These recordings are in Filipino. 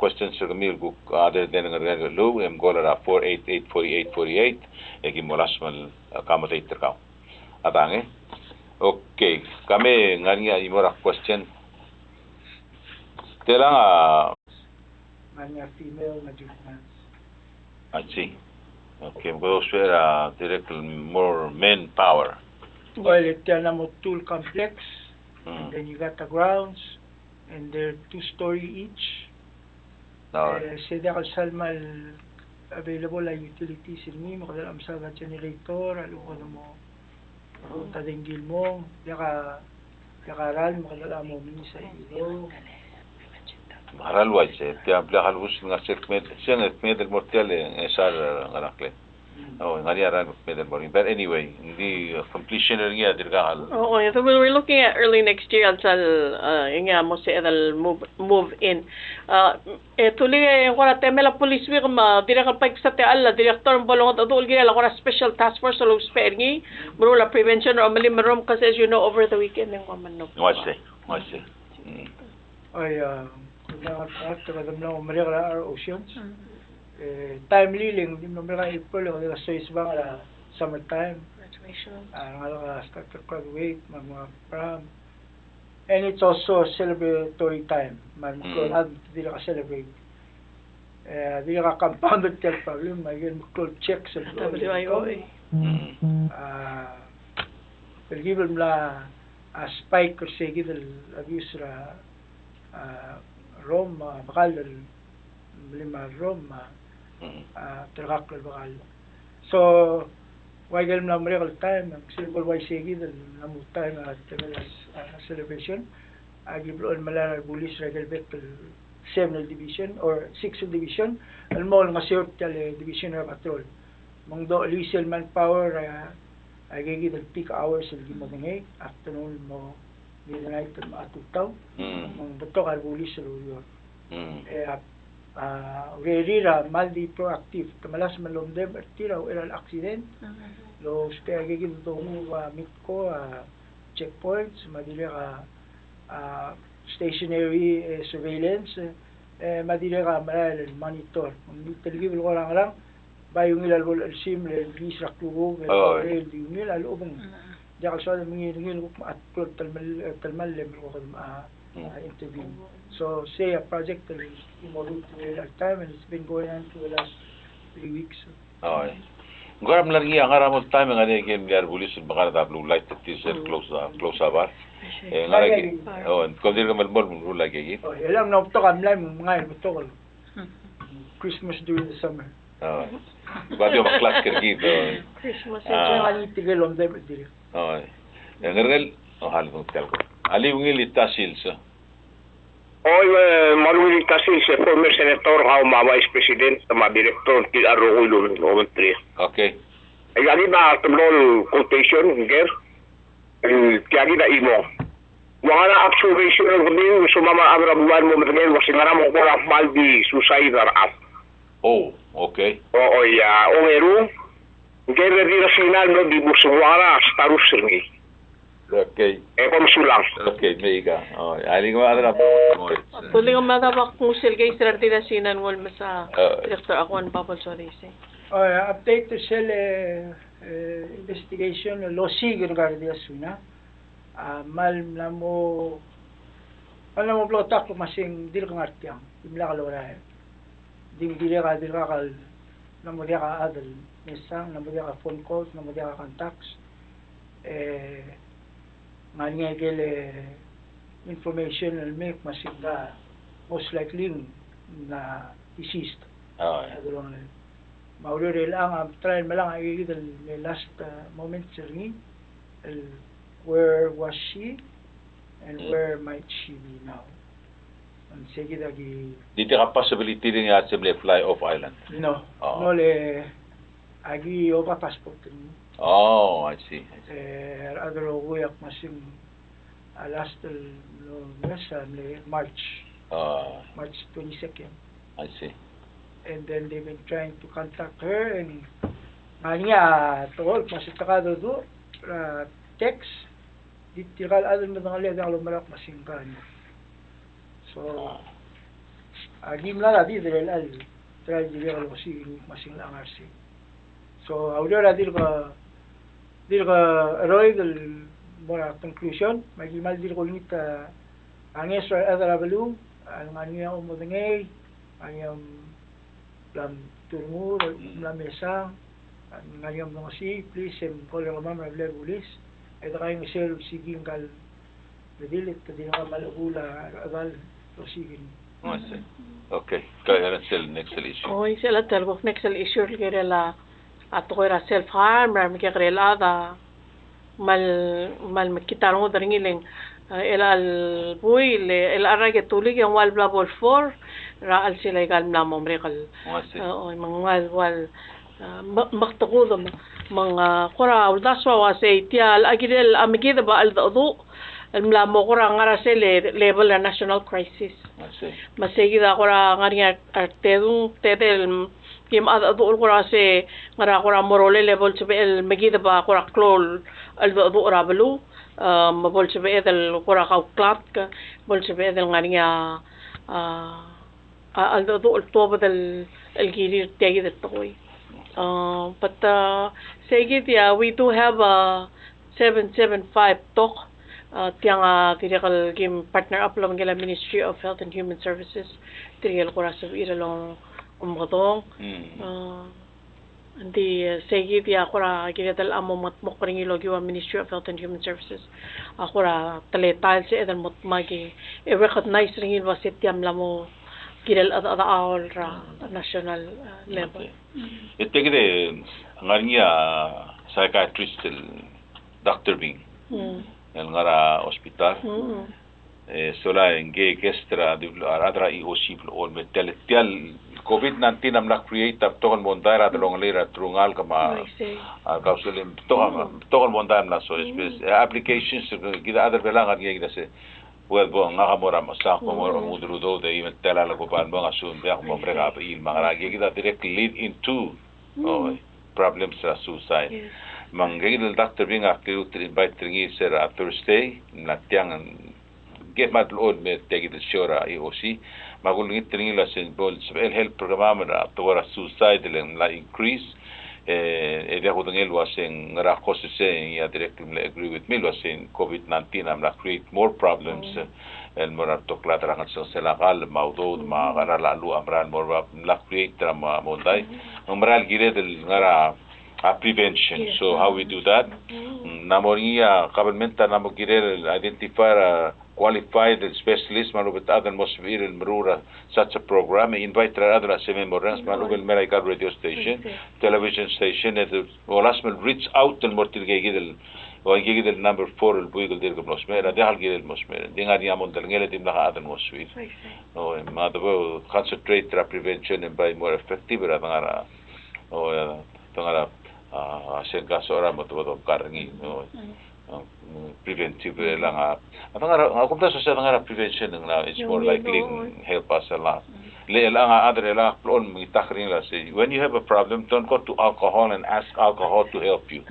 questions sa kami other than nga lu gola 4884848 molas mal kamatay terkaw atange okay kami ngania imora question tela ngania female na judgment. I see. Okay, those were direct more manpower. Well, it's a tool complex. And then you got the grounds, and they're 2-story each. Sida kalsalmal available la utilities ini makadalam sa generator, aluko na mo tadinggil mo, yaka ral makadalam mo mini sa ilo. Maral wajse, tiya bla halus nga sekmet, siya medel mortal esar ngarakle. Oh, ngari aran medel morning. But anyway, hindi completion niya dirgal. Oh, so we're looking at early next year until nga mo si edal move in. Tuloy wala temela police week ma direka pag sa teala director bolong at adul gila wala special task force sa Los Pergi, murula prevention or mali marom kasi as you know over the weekend ng manok. Wajse. Ay after the no Maria oceans. Timely lang din naman ka April o the Swiss bang summertime Graduation. Start to graduate mga prom, and it's also a celebratory time man ko hindi ka celebrate hindi ka compounded care problem may mag-call check sa WIOA given la a spike or say given abuse ra Rome bakal lima Rome tergakal bakal so why galim na miracle time ang simple why sige dal namu time at celebration agibloon malala bulis regal betul 7th division or 6th division almol nga sort tale division of patrol mong do lisel manpower agigi dal peak hours sa gimagay afternoon mo midnight matutaw mong beto kar bulis ro Rerira, maldi proactive, kamalas malomdem at tiraw iral accident. Lo spagigil doon mitko checkpoints, madili ka stationary surveillance, madili ka malal monitor. Talgibul ko lang bayong ilalbol alsim le gisra klubo rel di unil alubang. Diya ka sa mingil at plot talmal le ko interview. So say a project that is model to at time and it's been going on for the last 3 weeks. Oh. Garam lagi ang aramot time nga ni game gar bulis bakal da blue light t-shirt close aba. Ngaragi. Oh, ko dir ka malbol mo lagi. Oh, alam na to kamlay mo mga ito Christmas during the summer. Oh. Badio maklas kergi to. Christmas ani tigel on dem dire. Oh. Ngargal hal mo tel ko. Ali ngili tasil sa. Oy, Manuel Tasil, si former senator, Vice President, sama director, til Arroyo, Lumentri. Okay. Ay, gani na tumulong quotation, ger, tiyagi na imo. Wala na observation ng kundin, sumama abrabuan mo matangin, wasi nga na mo kung maldi suicide up. Oh, okay. Oo, ongero, ger na di na sinal, no, di busungwara, starus ringi. Okay. Kung sulang. Okay, meiga. Oh, ali ko adra mo. Tuloy ang matabak kung silgay sila sinan wal masa director ako ang papal sorry say. Oh, update to sel investigation lo sig regarding this na. Mal na mo alam mo blotak ko masing dil kang artyang. Imla ka lora. Ding dili ka kal namo dia ka adal. Misang namo dia ka phone calls, namo dia ka contacts. Ngayagil information will make masigda most likely na deceased. Oh. Mauril lang try malang ay the last moments ring where was she and where might she be now? And sige dagi Dito ka possibility din nga sa fly off island. no. No le agi over passport rin. Oh, I see. Other uyak masing last March 22nd. I see. And then they've been trying to contact her and niya tol masitakado do text ditikal adon mo nga leda lumalak masing kan. So Gimla di del al try di lo si masing ang RC. So audio dir ka roy del mora conclusion magimal dir ko nit ang Israel adarabalu ang anya umodengay ang lam turmo la mesa ang anya mo si please ko lang mama bler bulis ay kay Michelle siging kal dilit din ka malugula agal to sigin. Okay, kaya sel next issue. Oh, sila talbok next issue kaya la ato ko ra self harm ra mi kaya la da mal makita mo daringiling el buy le el arage tulig yung wal blabol 4 ra al sila gal na mo mrekal mga wal maktakudo mga kora udaswa wase tial agidel amigida ba al do mla mo kora ngara sele level na national crisis masegida kora ngari tedel kim adu kora se ngara kora morole level sebe el megida ba kora klol al do rabelu mabol sebe el kora ka klat ka bol sebe el ngari al do toba del el girir tegida toy but segid we do have a 775 talk tiang tirakal game partner up lang gila Ministry of Health and Human Services tirakal kora sa iralong umgatong di segid ya kora gila dal amo matmok paringilo giwa Ministry of Health and Human Services kora taletal si edan motmagi recognize ringil wasit tiam lamo gila ada all ra national level itegde ngariya psychiatrist Dr. Bing el ngara hospital sola engge gestra adra i osiplo on metel COVID-19 am na create up tokon mondara dalong lera trungal kama kausulim tokon mondara na so applications gida other belangan gida se well bo nga kamora masak mo mudrudo de even tela la ko ban mga sun be mo brega pa il mga gida direct lead into problems of suicide manggigil Dr. Bing aktiw invite ringi sir Thursday na tiang get mat load me tegid shora IOC magulungit ringi la sen bol el health program na towara suicide la increase de hodangel wasing ra kosese ya directly agree with me wasing COVID-19 am la create more problems el morar tokla tarangat sa selakal maudod magara lalu amran more la create trama monday umral gire del ngara prevention. So how we do that? Namoria kabelmenta namogire identify qualified specialist manubit agan mosbir el merura such a program invite other seven morans manubel medical radio station television station et olasmel reach out el mortilgegidel o gigidel number 4 el buigel dir mosmera de halgidel mosmera dingari amon del ngele tim la adan mosbir o madabo concentrate prevention and by more effective radangara o tangara sen kasora moto karangi preventive lang ako ta sa ngara prevention na it's more likely help us a lot le lang other lang plon mitakring la say when you have a problem don't go to alcohol and ask alcohol to help you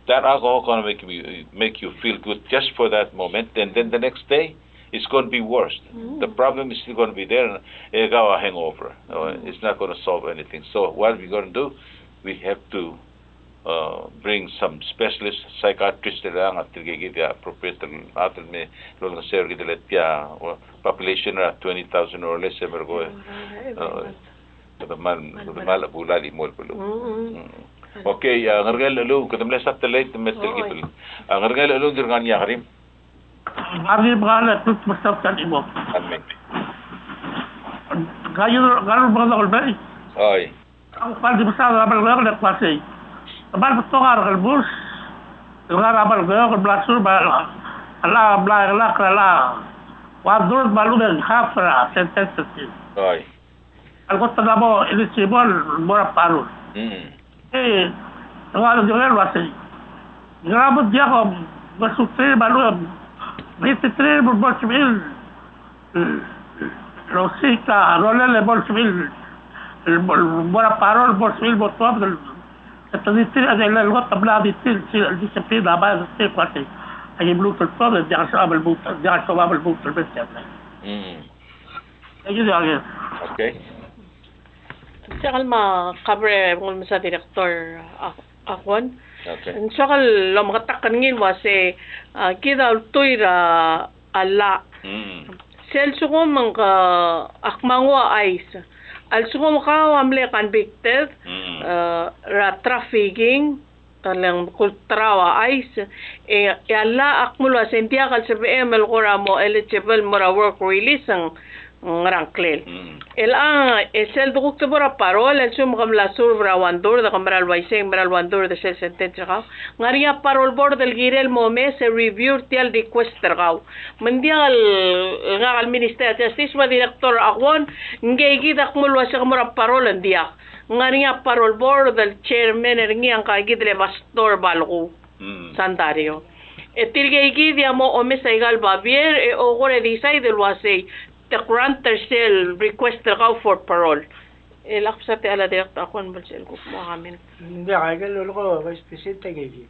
that alcohol going to make you feel good just for that moment and then the next day it's going to be worse. The problem is still going to be there and it's a hangover. It's not going to solve anything. So what we're going to do, we have to bring some specialist psychiatrists lang at tigigida appropriate atin me lolo sir gidelet ya population na 20,000 or less ever go mal bulali mol pulu okay ngargal lu kadamle satellite metel gidul ngargal lu dirgan ya karim ari bala tut masaftan imo amen gayo bala kolbay ay ang pandi masala bala na klase Abal togar al bus, togar abal gaya ke belasur bal, ala wadur balu dan khafra sentence. Oi. Algo tadabo eligible mora paru. Togar joel wasi. Grabut dia ko basukse balu, bisitre bolsmil. Rosita rolele bolsmil. Mora paru bolsmil botop التدريب هذا الوقت بلا ديتيل الديسبلين دابا السيف وقتي هي بلوت الصوب ديال شباب البوت ديال شباب البوت البس Thank you, Agir. Okay. Sakal makabre mo sa direktor akon. Okay. Sakal lo makatakan ngin wase kita tuira ala. Sel suko mangka akmangwa ais. Al suko maka amle convicted ra trafficking talang kultrawa ais ala akmulwa sentia kal CBM el mo eligible mora work release ang ngrangklel. Sel dukuk tebora parol el sum kam la survra wandur da kamral waiseng bral wandur da sel sententra ka ngaria parol board del girel mome se review tial request tergaw mendial ngal minister justice wa director akwon ngegi dak mulwa sa kamra parol ndia ngaria parol board del chairman ringi ang kagidle pastor balko sandario etilgegi dia mo ome saigal babier o gore decide del wase the grantor shall request the cow for parole. Laksa te ala direct ako ang balsel ko mo kami. Hindi kaya lolo ko vice president gigi.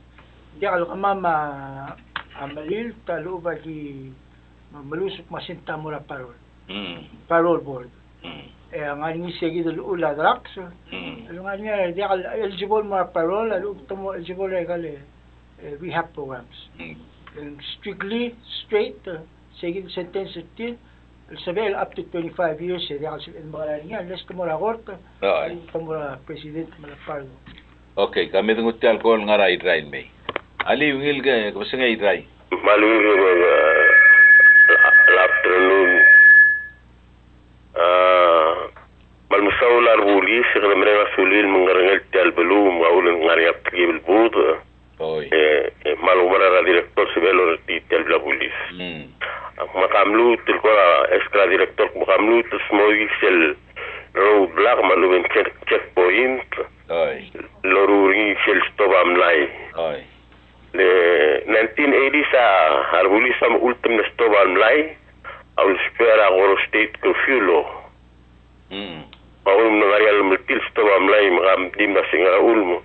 Hindi kalau mama amalil talo ba ki malusok masinta mo ra parole. Parole board. Ang ani sige dul ula drax. Ang ani di eligible mo parole alu mo eligible kale rehab programs. Strictly straight sige sentence sabihin up to 25 years di kasi mga niya unless tumura korte tumura president malapardo. Okay, kami tungut ti alcohol nga right may. Ali wingil ga kasi nga itry. Maluwi afternoon. Malmusawlar buli sa kanamera sulil mangarangal ti albalo maulan ngari aptigil bud. Oy. Malumara ra director sa belo ti albala bulis. Makamlu tilko extra director makamlu to small sel road block maluwen checkpoint loruri sel stop amlay le 1980 sa harbuli sam ultim na stop amlay aul spera goro state curfew law paulum na real multil stop amlay makam dim na singa ulmo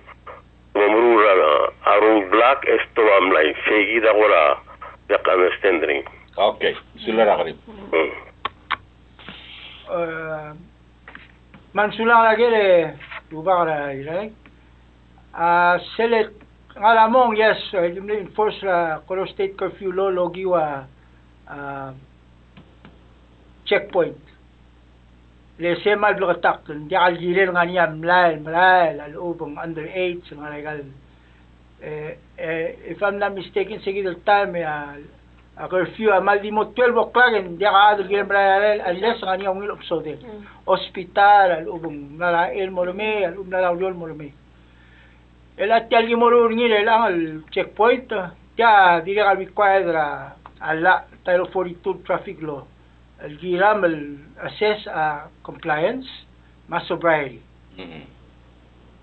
mamrura a road block stop amlay seguida gora ya understanding. Okay, sulara karib. Mansulang lagi le, lupa kara ilay. Selet ngalamong yes, yung enforce la Coro State curfew law logi wa checkpoint. Le semal blokatak, di kal gilil nga niya malay, alubong under 8 nga legal. If I'm not mistaken, sige del time a curfew amal di mo 12 o'clock and di ka adol gilin malay unless nga niya ungil upsode. Hospital, alubong nalail mo lume, alubong nalaul mo lume. At yalgi mo ngil lang al checkpoint, ya di ka required ala Title 42 traffic law. Al-giram assess compliance, mas sobriety.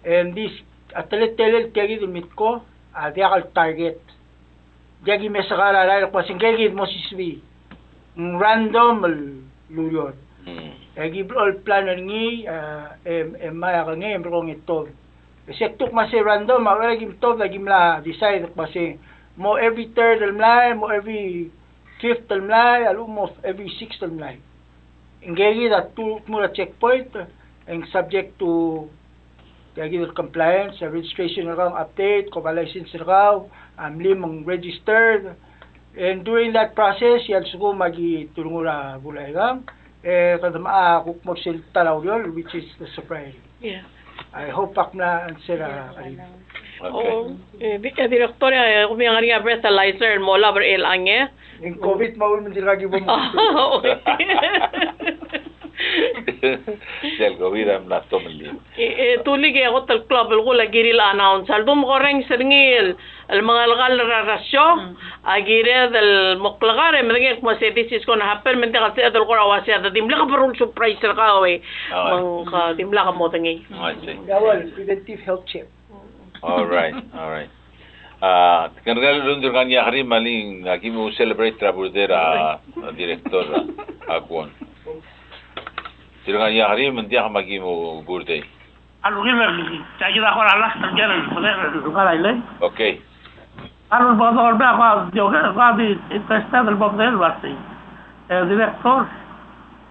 And this atlet-telet kaya gid ko, di akal target. Jagi mesakala la ko singegi mo siswi. Random luyon. Egi all plan ngi maya ka ngi embrong ito. Kasi tuk mas random awala gim to lagi mla decide kasi mo every third almlay, mo every fifth almlay, almost every sixth almlay. Engage that to mura checkpoint and subject to kaya compliance, registration na update, ko license na limang registered. And during that process, yan suko magitulungura bulay lang. Kada maakuk mo sila talaw yun, which is the sobriety. Yeah. I hope pak na answer karin. Oo. Direktorya, kung yung nga breathalyzer mo, labar ilange. Yung COVID, maul mo sila gibong mo. Del COVID am nato mali. Tulig ako tal club ko lagi rila announce. Aldum ko ring singil al mga lokal rasyo agire del moklagare medenge ko se this ko na happen mente kasi adol ko rawasi ada dimla ka parul surprise ka we. Mang ka dimla ka mo tangi. Dawal preventive health check. All right. Kangal lundur kan ya hari maling lagi mo celebrate trabudera director akon. Sirangan ya hari mendia magi mo birthday. Alu gila cagi dah orang alas terjalan lugar lain. Okay. Alu bawa orang apa juga di interest del bom del basi. El director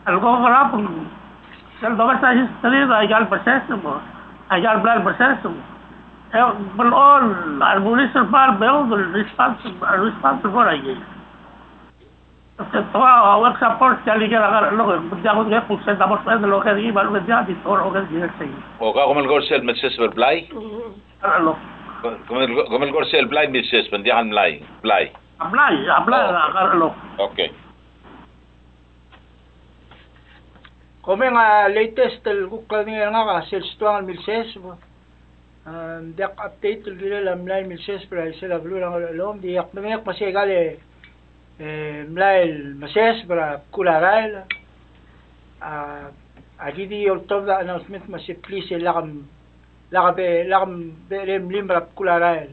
Algo wala pong sel doon sa history ay gal proseso mo. Ay gal plan proseso. Belon al municipal belon responsible for ay. Ito work support kali kala lo budya ko kaya pulsa tapos pa lo kaya iba lo kaya dito or okay say. O ka kumal gorsel Mrs. Blay? Ano? Kumal gorsel Blay Mrs. Pandihan Blay. Blay. Apply lo. Okay. Kome nga latest kukla nga nga sales tuang milses mo. Dak update gila lamlay milses pero sila blu lang alom diak namek masigale mlail mases para kularal. Agidi ultov da announcement masi please lakam berem limra kularal.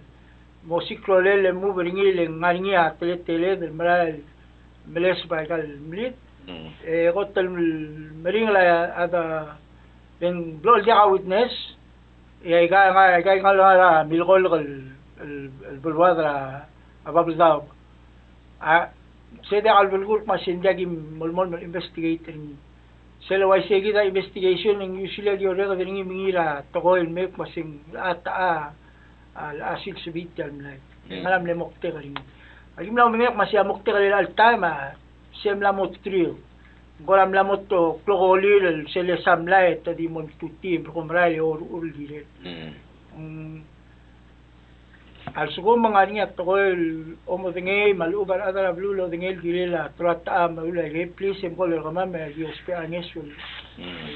Mosiklo le mu bringil ngaringi atele del mlail meles bagal mlit. قلت المرينغ لا هذا بين بلول جاء ويتنس يا جاي قال هذا بالغلق البلوادر أباب الضاب سيدا على بالغلق ما سنداقي ملمول من investigating سلا واي سيجي دا investigation إن يوسيلا جوريغا دريني ميلا تقول الميك ما سين أتا الأسيل سبيت الملاي نعم لمقتغرين أجيب لهم ميك ما سيا مقتغرين التايم sem la motrio golam la moto klogolil se le samla et di mon tutti bromrale or urgile al sugo mga niya to omo dinge malubar adara blulo dinge gilela trata maula ge please em kol kama me dios pe anesul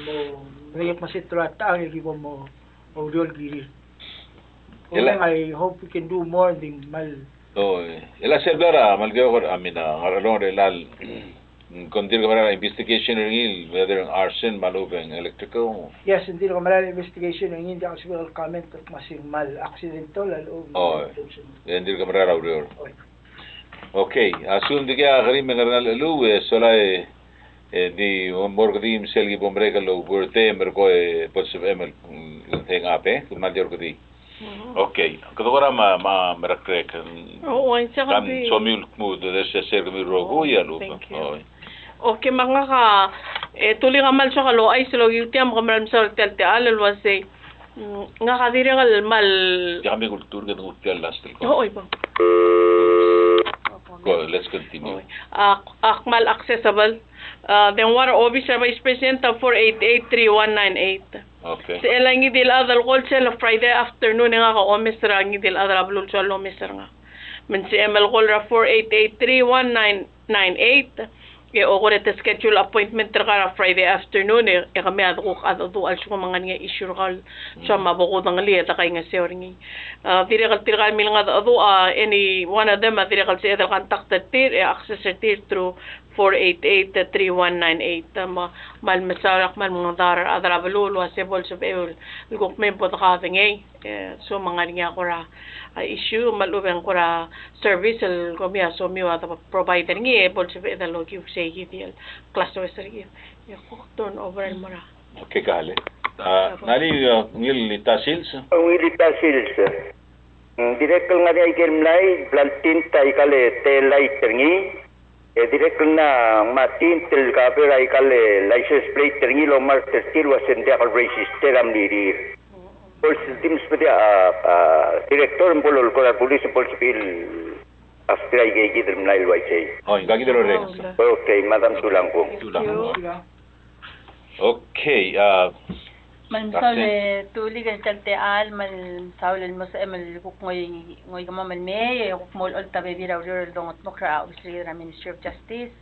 mo reyek masit trata ang gibo mo audio gilil I hope we can do more than mal. Oh, ela servera malgeo ko amina ngaralong relal kondir kamera investigation ringil whether arson malubeng electrical. Yes, hindi ko malala investigation ng hindi ako siguro comment at masing mal accidental lalo. Oh, hindi ko kamera audio. Okay, asun diga garim ngarnal lu solay di morgdim selgi bombrega lo burte merko potsef emel thing ape kumaldior ko di. Okay, kadora merekrek. Oo, ang saka Kam somul mo de se sermi rogo ya lu. Okay, mga ka tuli kamal sa kalo ay silo yutiam kamal sa tel alal wase nga kadire kal mal. Kami kultur ka ng hotel last ko. Oo, iba. Go, let's continue. Akmal accessible. Then water officer vice president of 4883198. Okay. Si elangi dil adal wholesale Friday afternoon nga ka omister ngi dil adal ablul so omister nga. Men si ML Golra 4883198 e ogore te schedule appointment tra Friday afternoon e kami aduk adu al so mga nga issue kal sa mabukod ng liya ta kay nga sewringi. Dire kal tirkal mil nga adu any one of them dire kal si edal contacted tir e access tir through 4883198 mal masarak mal mga darar adra balul wa sebol so beul guk men po ta ngay so mga nga kora issue malubeng kora service el komia so mi wa provider ngi bol so be dalo gi say hidil class wa sergi ya turn over el mara. Okay kale. Nali ngil tasils. Ngil tasils. Direktor nga ay kelmlay plantin tay kale telay terngi direct na matintel kaper ay kale license plate ternilo marker still was in the register am diri first teams pati director bolol ko police police bill after ay gigi dem nail YC. Oh, gagi dero rex. Okay, madam tulang ko. Okay, Mansole tuli kan al mal saulel mo sa emal kuk ngoy kama mal me kuk mol ol tabe bira ur dongot mo kra obviously the Ministry of Justice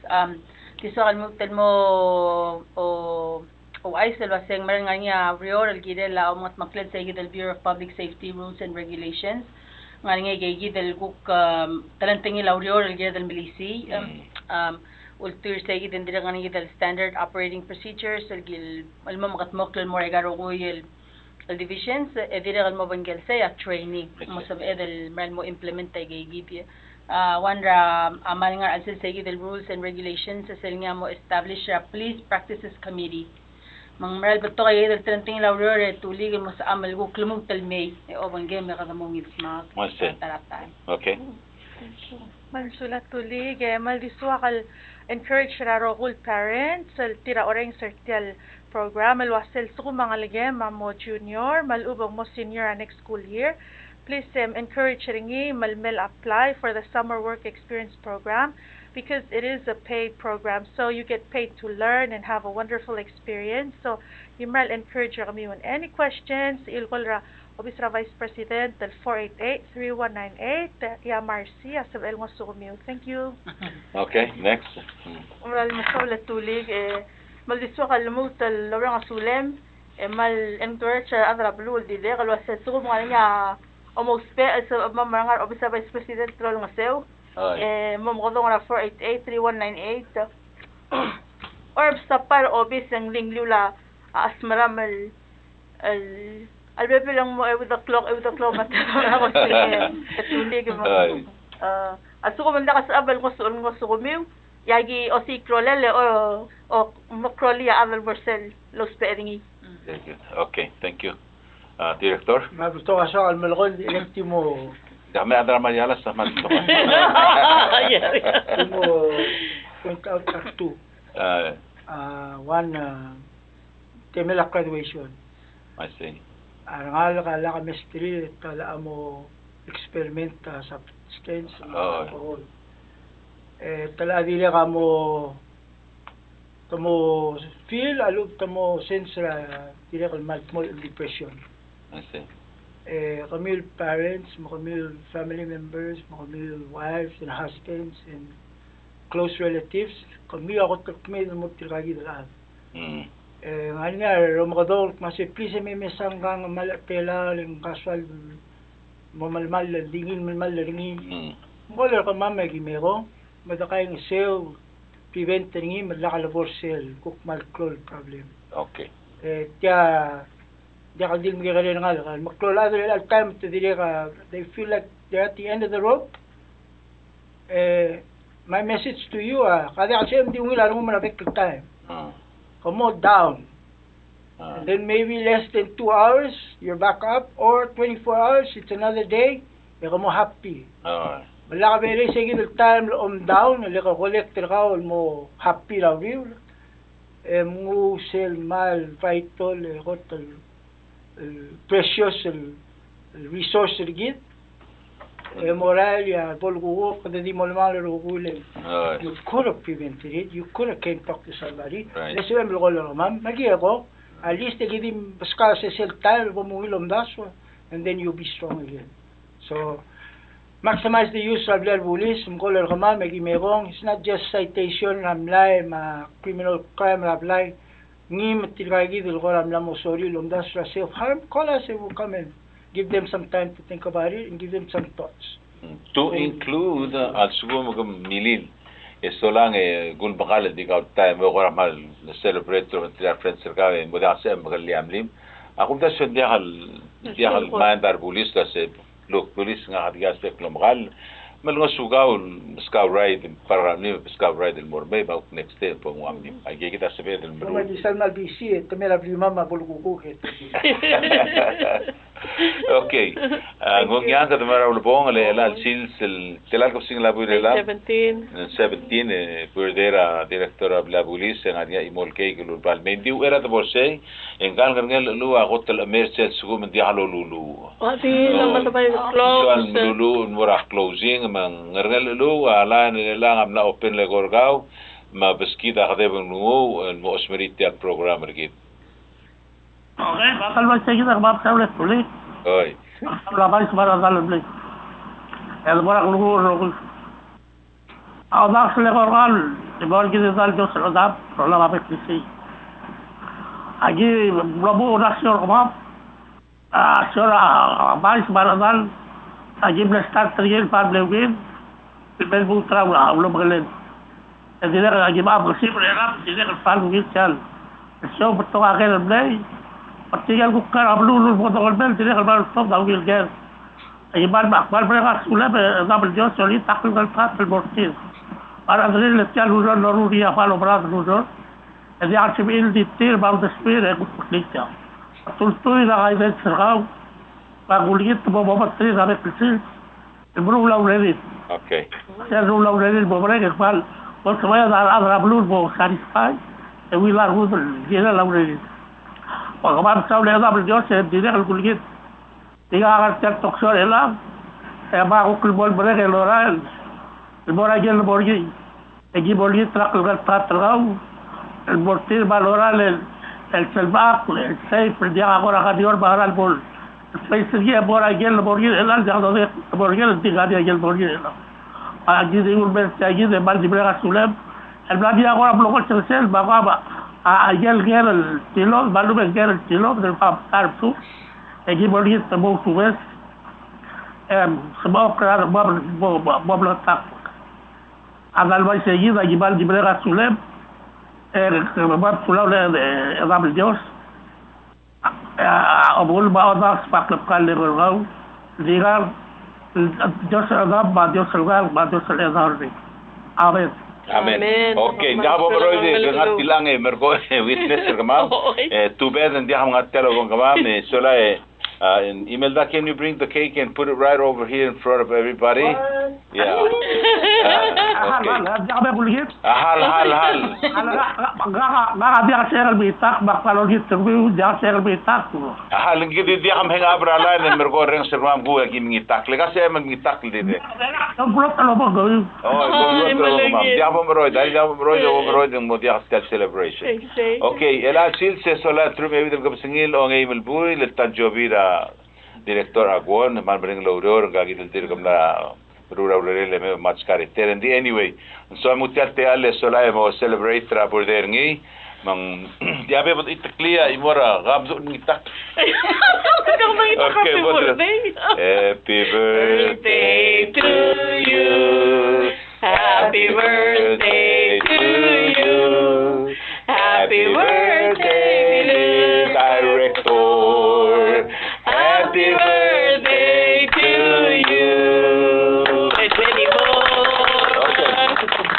tiso kal mo tel mo o ay selwa seng mar nga niya rior gide la o mat makled sa gidel Bureau of Public Safety Rules and Regulations nga nga gidel kuk talanting la rior gidel milisi ultur sa gidin dira nga gidel standard operating procedures gil almo makatmoklol mo regaro ko el divisions dira kan mo bangel sa training mo sa edel mal mo implement ay gigi one ra amal nga alsil sa gidel rules and regulations sa nga mo establish a police practices committee mang maral bato kay edel tanting laurore tulig mo sa amal ko klumog talmay o bangel me kada mo ngitsmak okay. Malsulat tulig mal diswa kal encourage raro all parents tira oreng certial program alwasel suku mangalige mamo junior malubong mo senior next school year. Please encourage ringi malmel apply for the summer work experience program because it is a paid program, so you get paid to learn and have a wonderful experience. So you might encourage kami on any questions ilkolra Obisra Vice President del 488-3198 Marcy asab el ngosumiu. Thank you. Okay, next. Ural masawla tulig maldiswa kalmut lawang asulem mal encourage adra blul dide kalwa sa suko mga niya almost sa mamangar Obisra Vice President trol ngasew mamukodong na 488-3198 or sa par obis ang linglula asmaramal albebe lang mo with the clock matapang ako sige tulig mo asuko man ka sa abal ko sumiw yagi o si krolele o makrolia abal borsel los peringi. Okay, thank you. Director? Magusto ka sa almalkol electi mo Dami adar mayalas sa man. mo point out at two. One Temela graduation. I see. Arangal ka mestri tala mo experiment sa substance alcohol. Tala dili ka mo feel alub tamo sense dili ka multiple depression. I see. Kami parents, kami family members, kami wives and husbands and close relatives. Kami ako kami mo tiragi dalan. Ngayon nga, Romakadol, kasi please may mesang kang malatela, yung casual, mamalmal, dingin, malmal, dingin. Wala ka mamay, gimero, madakay ng sale, prevent ringi, madlakalabor sale, cook malklol problem. Okay. Dia ka din mga rin nga, maklol other time, they feel like they're at the end of the rope. My message to you, kada kasi hindi mo ilalong mo malapit ka time. Come down. And then maybe less than 2 hours, you're back up, or 24 hours, it's another day, you're mo happy. Wala ka very sige time down, wala ka collector ka, mo happy raw real. Mo sell mal, vital, hotel, precious resource rigid. Moral, polgo, kada di mo naman lulukulin. You could have prevented it. You could have came talk to somebody. Let's say, ma'am, magiya ko. At least they give him baska sa self-time, bumungilom daso, and then you'll be strong again. So, maximize the use of blood bullies. Mkolor ka ma'am, magimegong. It's not just citation, ramlay, criminal crime, ramlay. Ngim, tilkagi, dilko ramlam mo, sorry, lumdas, self-harm. Call us, and we'll come in. Give them some time to think about it and give them some thoughts. To include al sugo mo milil so lang gun bakal di ka tayo mo ko mal celebrate with their friends ka mo da sa magaliamlim ako da so dia hal mandar pulis da se look pulis nga hadigas pe klomal malngo sugaw scout ride para ni scout ride el morbe ba next day po mo amni ay kita sa pe del mo di sal mal bisi tamela mama bulgukuket. Okay. Ngung yang ka tumara ulo pong ala sils telal ko sing labu de la 17 perdera directora la police nga dia imol kay ko bal mendi era de borse en gal ngel lu a hotel emergency sugo men dia halo lulu. Ati naman ba close lulu mura closing man ngel lu ala ni lang amna open le gorgao ma beskida khadeb nu mo osmeriti al program rigid. Okay, bakal ba sige na map sa ulit tuloy. Oy. Labay sa mga dalay. El borak luhur. Ako na sa lekoral, ibon kita dal dos rodap, problema pepsi. Agi labu nasional map. Sura baris baradal. Agi blastar triel par blewin. Pilbel butra ulo bagalen. Jadi agi map bersih berapa? Jadi kalau gitu so betul akhir blay. Partigal ko kar ablulu mo dogol bel tire kalbal stop da wil ger ay bal akbar brega sula be double jo soli takul gal pat pel bortis para adre le tial ujo no ruria falo brad ujo e di archi bil di tir ba de spire ko klikta tultui da gai vet sergau pa gulit bo bo tri da be pisi e bru la uredi Okay. se ru la uredi bo brega fal Por se vaya a dar blue bo satisfied. E we la ru gila la ru. O kamar sa le da bro se dire al kulgit. Tiga agar tek toksor ela. E ba ko kul bol bre ke lora. El bora gel borgi. E gi borgi trak lugar patrau. El bortir valora el selvac, el safe, el dia agora gadior bahar al bol. El safe bora gel borgi ela jado de borgi el tiga dia gel borgi ela. Allí de un mes allí de Valdibrega Sulem, el blanco ahora bloqueó el cel, bajaba ayer el tilo, Valdibrega el tilo del Parsu, allí volvió a tomar su vez, se va a crear Bob Tap. A la alba seguida, allí Valdibrega Sulem, el Bob Sulem de Rabel Dios, a volver a dar para que le diga. Dios Adam, Dios el Gal, Dios el Edardi. Amen. Amen. Okay, jabo meroide dengan tilang mergo witness kamam. Too bad and dia ngat telo kamam sola Imelda, can you bring the cake and put it right over here in front of everybody? Yeah. Okay. Hal. Dia share bitak bakalo git tu dia share bitak. Hal ngidi dia ham hang abra la mergo reng serwam gu ki ngitak lega se ngitak lide. Blok lo bogo. Dia bomroid mo dia stel celebration. Okay, ela sil se sola trum evidel gabsingil on Emil Bui le tajobira director Aguon man bring louror gagi del dir gamla rura urele me match cariter and anyway so mutiate alle sola mo celebrate tra por ngi mang diabe bot itaklia imora gabzo ngitak. Okay, happy birthday to you. Happy birthday to you. Happy birthday to director. Happy birthday to you. Many more. Okay.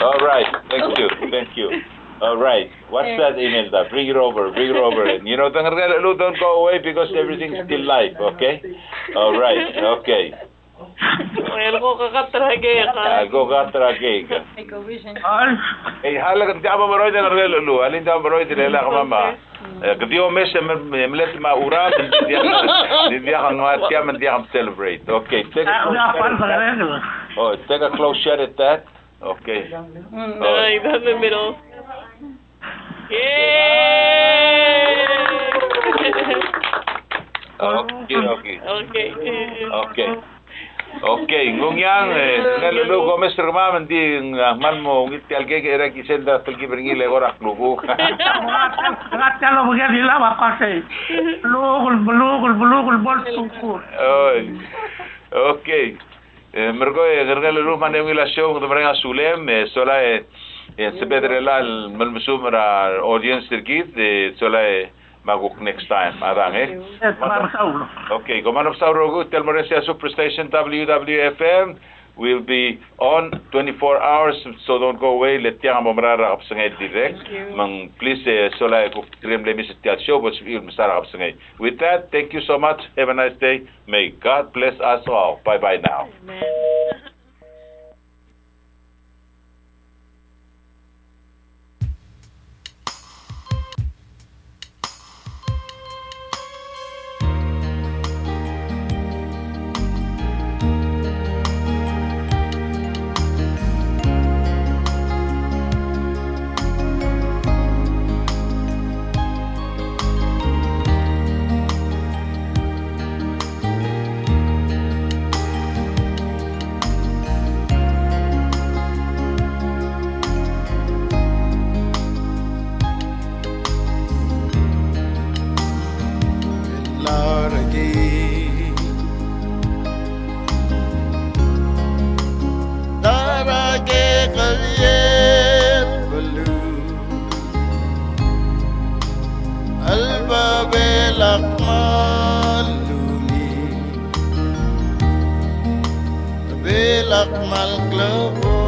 All right. Thank you. All right. What's that, Imelda? Bring it over. And you know, don't go away because everything's still live. Okay. All right. Okay. Go katrage ka. Make a vision. Eh, halaga diaba maroid na relo. Alin diaba maroid lela mama. Kadio mes emlet ma ura dia kan watia man dia celebrate. Okay. Take a close shot at that. Okay. Right in the middle. Okay. Okay, ngungyang nalulu ko Mr. Ma'am di man mo ngiti alge era kisenda tulgi bringi le ora klugu. Ratalo mo gani la makase. Bulugul bol sukur. Okay. Mergo gergalo man ngila show de bringa sulem sola se bedrela al malmusumra audience circuit sola maguk next time arang Okay, Gomanov Saurogu, Telmoresia Superstation WWFM will be on 24 hours, so don't go away. Let tiang mamrara kapsangay direct. Mang please sola ko trim le misitial show but will masara kapsangay. With that, thank you so much. Have a nice day. May God bless us all. Bye bye now. Amen. Belak mal globo